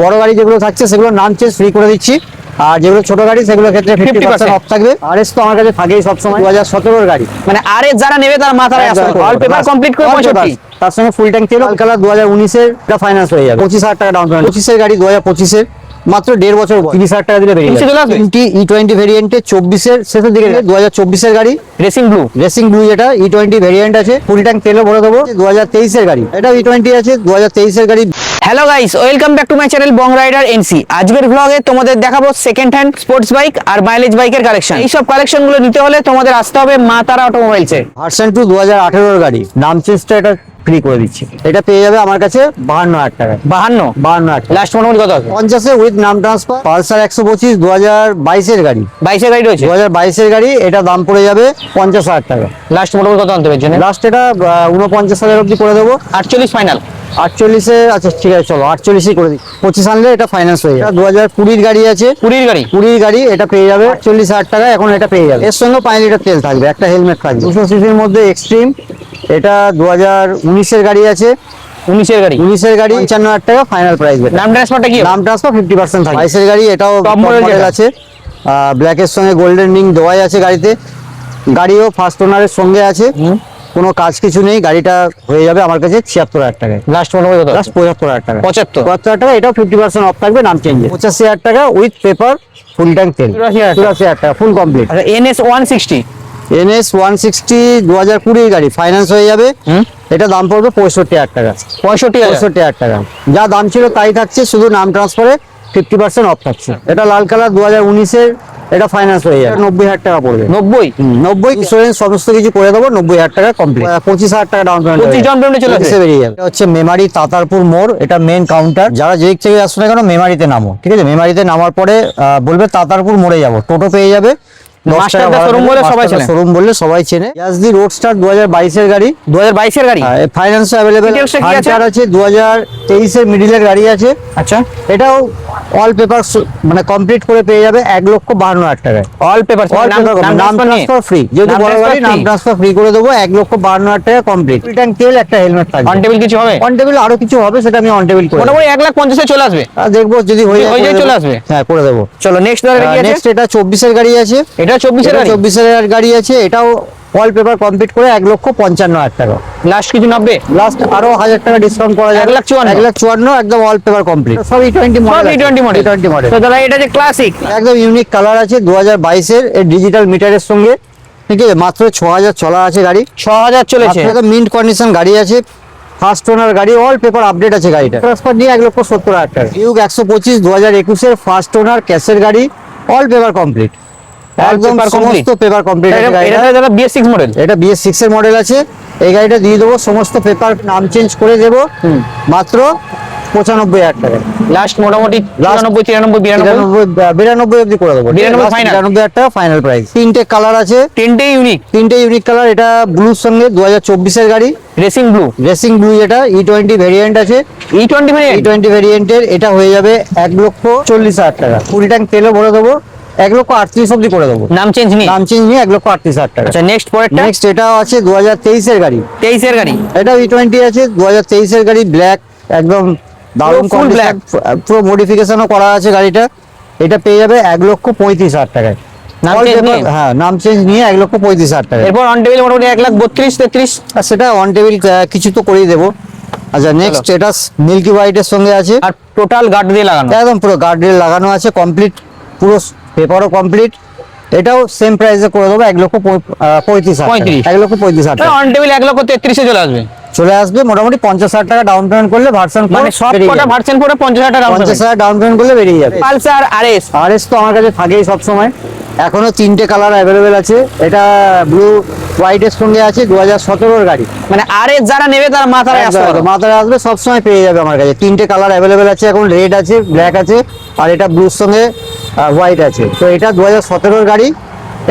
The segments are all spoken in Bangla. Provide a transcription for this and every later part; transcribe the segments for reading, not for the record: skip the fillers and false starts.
বড় গাড়ি যেগুলো থাকছে সেগুলো নাম চেঞ্জ ফ্রি করে দিচ্ছি, আর যেগুলো ছোট গাড়ি সেগুলোর ক্ষেত্রে 50% অফ থাকবে। আরএস তো আমার কাছে থাকেই সবসময়, 2017 গাড়ি, মানে আরএস যারা নেবে তার মাথায় আসবে, অল পেপার কমপ্লিট করে 65। তার সঙ্গে ফুল ট্যাঙ্ক তেল, কালার 2019 এর ফাইন্যান্স হয়ে যাবে, 25,000 টাকা ডাউন পেমেন্ট। 25 এর গাড়ি 2025 এর মাত্র 1.5 বছর, 30,000 টাকা দিলে বেরিয়ে যাবে। E20 ভেরিয়েন্টে 24 এর শেষের দিকে, 2024 এর গাড়ি, রেসিং ব্লু যেটা E20 ভেরিয়েন্ট আছে, ফুল ট্যাঙ্ক তেলও ভরে দেবো। 2023 এর গাড়ি, এটা E20 আছে, 2023 এর গাড়ি। Hello guys, welcome back to my channel Bong Rider NC. আজকের ব্লগে তোমাদের দেখাবো সেকেন্ড হ্যান্ড স্পোর্টস বাইক আর মাইলেজ বাইকের কালেকশন। এই সব কালেকশন গুলো নিতে হলে তোমাদের আসতে হবে মা তারা অটোমোবাইলসে। ভার্সন 2 2018 এর গাড়ি, নাম চেঞ্জটা এটা ফ্রি করে দিচ্ছি। এটা পেয়ে যাবে আমার কাছে 52,000 টাকা। 52,000 লাস্ট মোটামুটি কত আছে? 50 এ উইথ নাম ট্রান্সফার। পালসার 125 2022 এর গাড়ি, 22 এর গাড়ি রয়েছে, 2022 এর গাড়ি। এটা দাম পড়ে যাবে 50,000 টাকা। লাস্ট মোটামুটি কত আনতে পারছেন? লাস্ট এটা 49,000 অবধি করে দেবো। 48 ফাইনাল। 48 এ আচ্ছা ঠিক আছে, চলো 48 করে দিই। 25 আনলে এটা ফাইন্যান্স হয়ে যাবে। 2020 গাড়ি আছে, 20 গাড়ি, এটা পেয়ে যাবে 48,000 টাকা। এখন এটা পেয়ে যাবে, এর সঙ্গে 5 লিটার তেল থাকবে, একটা হেলমেট থাকবে। 200 সিসির মধ্যে এক্সট্রিম, এটা 2019 এর গাড়ি আছে, 19 এর গাড়ি, 55,000 টাকা ফাইনাল প্রাইস। নাম ট্রান্সফারটা কি? নাম ট্রান্সফার 50% থাকবে। 22 এর গাড়ি, এটাও টপ মডেল আছে, ব্ল্যাকের সঙ্গে গোল্ডেন রিং দেওয়াই আছে গাড়িতে। গাড়িও ফার্স্ট ওনারের সঙ্গে আছে, কোনো কাজ কিছু নেই। গাড়িটা হয়ে যাবে আমার কাছে 76,000 টাকায়। লাস্ট মোটামুটি কত? লাস্ট 75,000 টাকা। 75 টাকা, এটাও 50% অফ থাকবে নাম চেঞ্জে। 85,000 টাকা উইথ পেপার, ফুল ট্যাঙ্ক তেল। 84,000 টাকা ফুল কমপ্লিট। আচ্ছা, NS 160, NS 160 2020 গাড়ি, ফাইন্যান্স হয়ে যাবে। এটা দাম পড়বে 65,000 টাকা। 65,000 টাকা, যা দাম ছিল তাই থাকছে, শুধু নাম ট্রান্সফারে 50% অফ থাকছে। এটা লাল কালার 2019 এর, এটা ফাইন্যান্স হয়ে যাবে, 90,000 টাকা পড়বে। 90 ইন্স্যুরেন্স সমস্ত কিছু করে দেবো, 90,000 টাকা কমপ্লিট। 25,000 টাকা ডাউন পেমেন্ট, 25 ডাউন পেমেন্টে চলে আসে বেরিয়ে যাবে। এটা হচ্ছে মেমারি তাতারপুর মোড়, এটা মেন কাউন্টার। যারা যেদিক থেকে আসছো না কেন মেমারিতে নামো, ঠিক আছে? মেমারিতে নামার পরে বলবে তাতারপুর মোড়ে যাবো, টোটো পেয়ে যাবে। শোরুম বললে সবাই চেনে। ইয়াজদি রোডস্টার 2022 এর গাড়ি, 2022 এর গাড়ি, ফাইন্যান্স অ্যাভেলেবেল আছে। 2023 এর মিডিলের গাড়ি আছে। আচ্ছা, এটাও অল পেপার মানে কমপ্লিট করে পেয়ে যাবে 1,52,000 টাকায়। অল পেপার, নাম ট্রান্সফার ফ্রি, যেহেতু বড় গাড়ি নাম ট্রান্সফার ফ্রি করে দেবো। 1,52,000 টাকা কমপ্লিট। ফুল ট্যাঙ্ক তেল, একটা হেলমেট থাকবে। অন টেবিল কিছু হবে? অন টেবিল আরো কিছু হবে, সেটা আমি অন টেবিল করে মোটামুটি 1,50,000 চলে আসবে। দেখবো যদি হয়ে যায় চলে আসবে। হ্যাঁ, করে দেবো। চলো নেক্সট নেক্সট এটা 24 এর গাড়ি আছে, এটা 24 এর গাড়ি আছে। এটাও অল পেপার কমপ্লিট করে 1,55,000 টাকা। লাস্ট কিছু 90, লাস্ট আরো 1,000 টাকা ডিসকাউন্ট করা যায়। 1,54,000 একদম অল পেপার কমপ্লিট। সব E20 মডেল। তো দাদা এটা যে ক্লাসিক, একদম ইউনিক কালার আছে, 2022 এর ডিজিটাল মিটারের সঙ্গে, ঠিক আছে? মাত্র 6,000 চলা আছে গাড়ি, 6,000 চলেছে। মিন্ট কন্ডিশন গাড়ি আছে, ফার্স্ট ওনার গাড়ি, অল পেপার আপডেট আছে গাড়িটা। ট্রান্সফার নিয়ে 1,70,000 টাকা। ডিউক 125 2021 এর ফার্স্ট ওনার ক্যাশের গাড়ি, অল পেপার কমপ্লিট, একদম সমস্ত পেপার কমপ্লিট আছে গাড়িটা। এটা BS6 মডেল, এটা BS6 এর মডেল আছে। এই গাড়িটা দিয়ে দেবো, সমস্ত পেপার নাম চেঞ্জ করে দেবো, মাত্র 95,000 টাকা। লাস্ট মোটামুটি 93 92 অবধি করে দেবো। 93,000 টাকা ফাইনাল প্রাইস। তিনটে কালার আছে, তিনটে ইউনিক কালার। এটা ব্লুর সঙ্গে 2024 এর গাড়ি, রেসিং ব্লু, এটা E20 ভেরিয়েন্ট আছে। E20 ভেরিয়েন্টের এটা হয়ে যাবে 1,40,000 টাকা। ফুল ট্যাঙ্ক তেলও ভরে দেবো, 1,38,000 অবধি করে দেবো। নাম চেঞ্জ নিয়ে 1,38,000 টাকা। আচ্ছা, নেক্সট এটাও আছে 2023 এর গাড়ি, 23 এর গাড়ি। এটা E20 আছে, 2023 এর গাড়ি, ব্ল্যাক, একদম দারুণ ফুল ব্ল্যাক, পুরো মডিফিকেশনও করা আছে গাড়িটা। এটা পেয়ে যাবে 1,35,000 টাকায়। হ্যাঁ, নাম চেঞ্জ নিয়ে 1,35,000 টাকা। এরপর অন টেবিল মোটামুটি 1,32-33, আর সেটা অন টেবিল কিছু তো করেই দেবো। আচ্ছা, নেক্সট এটা মিল্কি হোয়াইটের সঙ্গে আছে, আর টোটাল গার্ড দিয়ে লাগানো, একদম পুরো গার্ড রেল লাগানো আছে, কমপ্লিট, পুরো পেপারও কমপ্লিট। এটাও সেম প্রাইসে করে দেবো, 1,35,000 টাকা। 1,35,000 টাকা। অন টেবিল 1,33,000 চলে আসবে। মোটামুটি 50,000 টাকা ডাউন পেমেন্ট করলে ভার্সন, মানে সব কটা ভার্সন পরে 50,000 টাকা 50,000 ডাউন পেমেন্ট করলে বেরিয়ে যাবে। পালসার RS তো আমার কাছে থাকেই সব সময়। এখনো 3টে কালার অ্যাভেলেবেল আছে। এটা ব্লু হোয়াইটের সঙ্গে আছে, 2017 এর গাড়ি। মানে RS যারা নেবে তার মাথায় আসবে, সব সময় পেয়ে যাবে আমার কাছে। 3টে কালার অ্যাভেলেবেল আছে এখন, রেড আছে, ব্ল্যাক আছে, আর এটা ব্লুর সঙ্গে হোয়াইট আছে। তো এটা 2017 এর গাড়ি,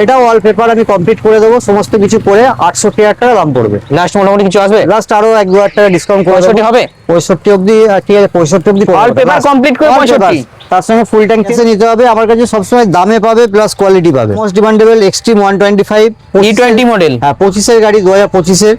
এটাও অল পেপার আমি কমপ্লিট করে দেবো, সমস্ত কিছু করে 68,000 টাকা দাম পড়বে। লাস্ট মোটামুটি কিছু আসবে, লাস্ট আরো 1-2,000 টাকা ডিসকাউন্ট করে 65 হবে, 65 অবধি। ঠিক আছে, 65 অবধি অল পেপার কমপ্লিট করে 65। তার সঙ্গে ফুল ট্যাঙ্ক কেসে নিতে হবে। আমার কাছে সবসময় দামে পাবে, প্লাস কোয়ালিটি পাবে। Most demandable Xtreme 125 E20 model, হ্যাঁ 25 এর গাড়ি, 2025 এর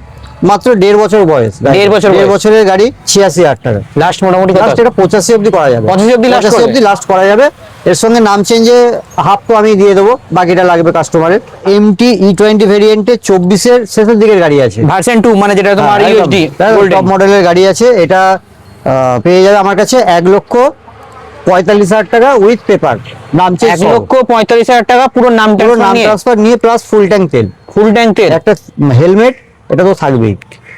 মাত্র 1.5 বছর বয়স, 1.5 বছর বয়স। বছরের গাড়ি, 86,000 টাকা লাস্ট মোটামুটি কত লাস্ট। এটা 85 অব্দি করা যাবে, 85 অব্দি last করবে? অব্দি লাস্ট করা যাবে। এর সঙ্গে নাম চেঞ্জে হাফ তো আমি দিয়ে দেবো, বাকিটা লাগবে কাস্টমারের। MT E20 ভেরিয়েন্টে 24-এর শেষের দিকের গাড়ি আছে, ভার্সন 2 মানে যেটা তোমার ইউএসডি টপ মডেলের গাড়ি আছে। এটা পেয়ে যাবে আমার কাছে 1,45,000 টাকা উইথ পেপার, নাম চেঞ্জ, 1,45,000 টাকা পুরো নাম পুরো নাম ট্রান্সফার নিয়ে প্লাস ফুল ট্যাঙ্ক তেল, ফুল ট্যাঙ্ক তেল, একটা হেলমেট, এটা তো থাকবেই।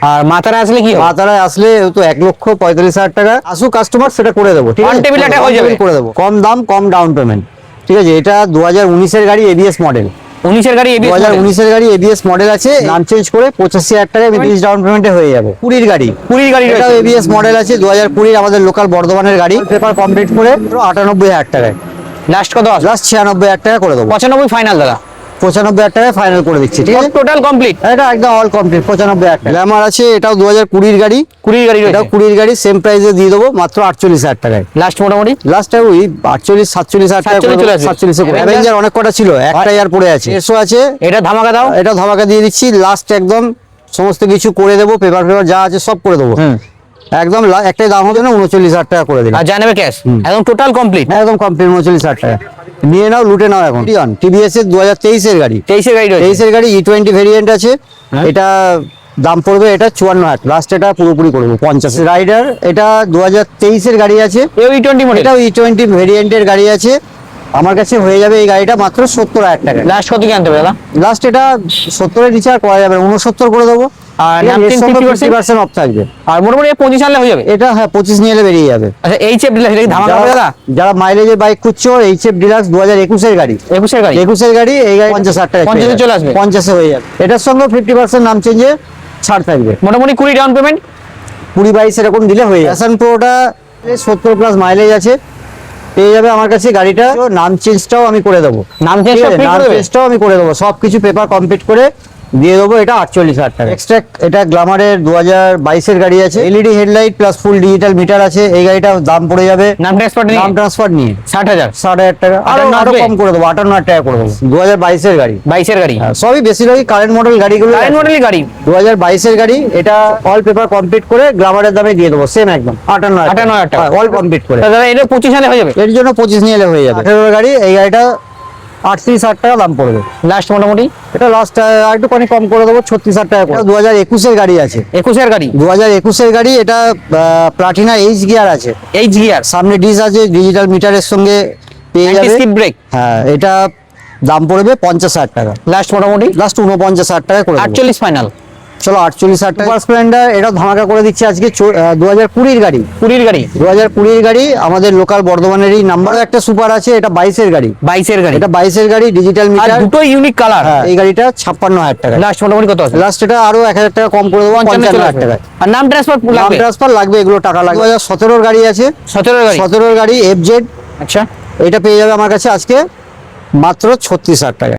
আর মাতারা আসলে কি হবে? মাতারায় আসলে তো 1,45,000 টাকা আসু কাস্টমার, সেটা করে দেবো, ঠিক On আছে, table একটা হয়ে যাবে। করে দেবো, কম দাম কম ডাউন পেমেন্ট, ঠিক আছে। এটা 2019-এর গাড়ি, ABS মডেল, 19 এর গাড়ি এবিএস 2019-এর গাড়ি ABS মডেল আছে, নাম চেঞ্জ করে 85,000 টাকায় 20 ডাউন পেমেন্টে হয়ে যাবে। 20-এর গাড়ি, 20 গাড়ি এটা রয়েছে। ABS মডেল আছে, 2020 আমাদের লোকাল বর্ধমানের গাড়ি, পেপার কমপ্লিট করে 98,000 টাকায়, লাস্ট কত আসবে? লাস্ট 96,000 টাকা করে দেবো, 95 ফাইনাল দাদা, 95,000 টাকায় ফাইনাল করে দিচ্ছি, ঠিক আছে। Total complete. এটা একদম অল কমপ্লিট, 95,000 টাকা। গ্ল্যামার আছে, এটাও 2020-এর গাড়ি, 20 গাড়ি এটাও রয়েছে। 20-এর গাড়ি, সেম প্রাইসে দিয়ে দেবো মাত্র 48,000 টাকায়। লাস্ট মোটামুটি লাস্ট ওই 47,000 টাকা 47 চলে আসবে। 47 করে। অ্যাভেঞ্জার অনেক কটা ছিল, একটা ইয়ার পড়ে আছে, এসো আছে, এটা ধামাকা দাও। এটা ধামাকা দিয়ে দিচ্ছি। লাস্ট একদম সমস্ত কিছু করে দেবো, পেপার যা আছে সব করে দেবো, একদম একটাই দাম হবে না, 39,000 টাকা করে দিলাম, আর জানাবে ক্যাশ, একদম টোটাল কমপ্লিট। একদম কমপ্লিট 39,000 টাকা নিয়ে নাও, লুটে নাও এখন। TVS এর 2023-এর গাড়ি, 23 এর গাড়ি রয়েছে। 23-এর গাড়ি E20 ভেরিয়েন্ট আছে, এটা দাম পড়বে এটা 54,000, লাস্ট এটা পুরোপুরি করবো 50। রাইডার, এটা 2023-এর গাড়ি আছে, এও E20 মডেল। এটাও E20 ভেরিয়েন্টের গাড়ি আছে, আমার কাছে হয়ে যাবে এই গাড়িটা মাত্র 70,000 টাকা। লাস্ট কত কি আনতে হবে দাদা? লাস্ট এটা 70-এর নিচে আর করা যাবে না, 69 করে দেবো, আর ঠিক আছে, নাম এর চেঞ্জ সঙ্গে 50% 50% অফ থাকবে। আর মোটামুটি 25 আনলে হয়ে যাবে। এটা হ্যাঁ 25 নিয়ে এলে বেরিয়ে যাবে। আচ্ছা এইচএফ ডিলার, এটা কি ধামাকা হবে দাদা? যারা মাইলেজের বাইক খুঁজছো, HF ডিলাক্স 2021-এর গাড়ি, 21 এর গাড়ি, 21-এর গাড়ি, এই গাড়ি 50,000 টাকা 50 চলে আসবে। 50-এ হয়ে যাবে। এটার সঙ্গে 50% নাম চেঞ্জে ছাড় থাকবে, মোটামুটি 20 ডাউন পেমেন্ট, 20-22 এরকম দিলে হয়ে যাবে। প্যাশন প্রোটা 70 প্লাস মাইলেজ আছে, পেয়ে যাবে আমার কাছে গাড়িটা। নাম চেঞ্জটাও আমি করে দেবো, নাম চেঞ্জ ঠিক আছে, ফ্রি নাম করে দেবে। চেঞ্জটাও আমি করে দেবো, সবকিছু পেপার কমপ্লিট করে দিয়ে দেবো। এটা 48,000 টাকা এক্সট্রা। এটা গ্ল্যামারের 2022-এর গাড়ি আছে, LED headlight plus full digital meter আছে, এই গাড়িটার দাম পড়ে যাবে নাম ট্রান্সফার নিয়ে নাম ট্রান্সফার নিয়ে 60,000, 60,000 টাকা, আরো 58 আরো আসবে? কম করে দেবো, 58,000 টাকা করে দেবো। 2022-এর গাড়ি, 22 এর গাড়ি, হ্যাঁ, সবই বেশিরভাগই কারেন্ট মডেল গাড়িগুলো, কারেন্ট মডেলের গাড়ি। 2022-এর গাড়ি, এটা অল পেপার কমপ্লিট করে গ্ল্যামারের দামে দিয়ে দেবো, সেম একদম 58,000 টাকা। অল কমপ্লিট করে। দাদা এটা 25 আনলে হয়ে যাবে। এর জন্য 25 নিয়ে এলে হয়ে যাবে। 18-এর গাড়ি, এই গাড়িটা 38,000 টাকা দাম পড়বে। লাস্ট মোটামুটি এটা লাস্ট আর একটুখানি কম করে দেবো, 36,000 টাকা করে। 2021-এর গাড়ি আছে, 21 এর গাড়ি, 2021-এর গাড়ি, এটা প্লাটিনা এইচ গিয়ার আছে, এইচ গিয়ার, সামনে ডিস আছে, ডিজিটাল মিটারের সঙ্গে পেয়ে অ্যান্টি যাবে। Skid brake. হ্যাঁ, এটা দাম পড়বে 50,000 টাকা, লাস্ট মোটামুটি লাস্ট 49,000 টাকা করে দেবো। 48 ফাইনাল। চলো 48,000 টাকা। সুপার স্প্লেন্ডার, এটা ধামাকা করে দিচ্ছে আজকে, 2020-এর গাড়ি, 20 গাড়ি, 2020-এর গাড়ি, আমাদের লোকাল বর্ধমানেরই নাম্বার। একটা সুপার আছে, এটা 22-এর গাড়ি, 22 এর গাড়ি, এটা 22-এর গাড়ি, ডিজিটাল আর মিটার, দুটো ইউনিক কালার। হ্যাঁ, এই গাড়িটা 56,000 টাকা। লাস্ট মোটামুটি কত আছে? লাস্ট এটা আরো 1,000 টাকা কম করে দেবো, 55,000 টাকা। আর নাম ট্রান্সফার নাম লাগবে, ট্রান্সফার লাগবে, এগুলো টাকা লাগবে। 2017-এর গাড়ি আছে, 17 এর গাড়ি। 17-এর গাড়ি FZ, আচ্ছা এটা পেয়ে যাবে আমার কাছে আজকে মাত্র 36,000 টাকা।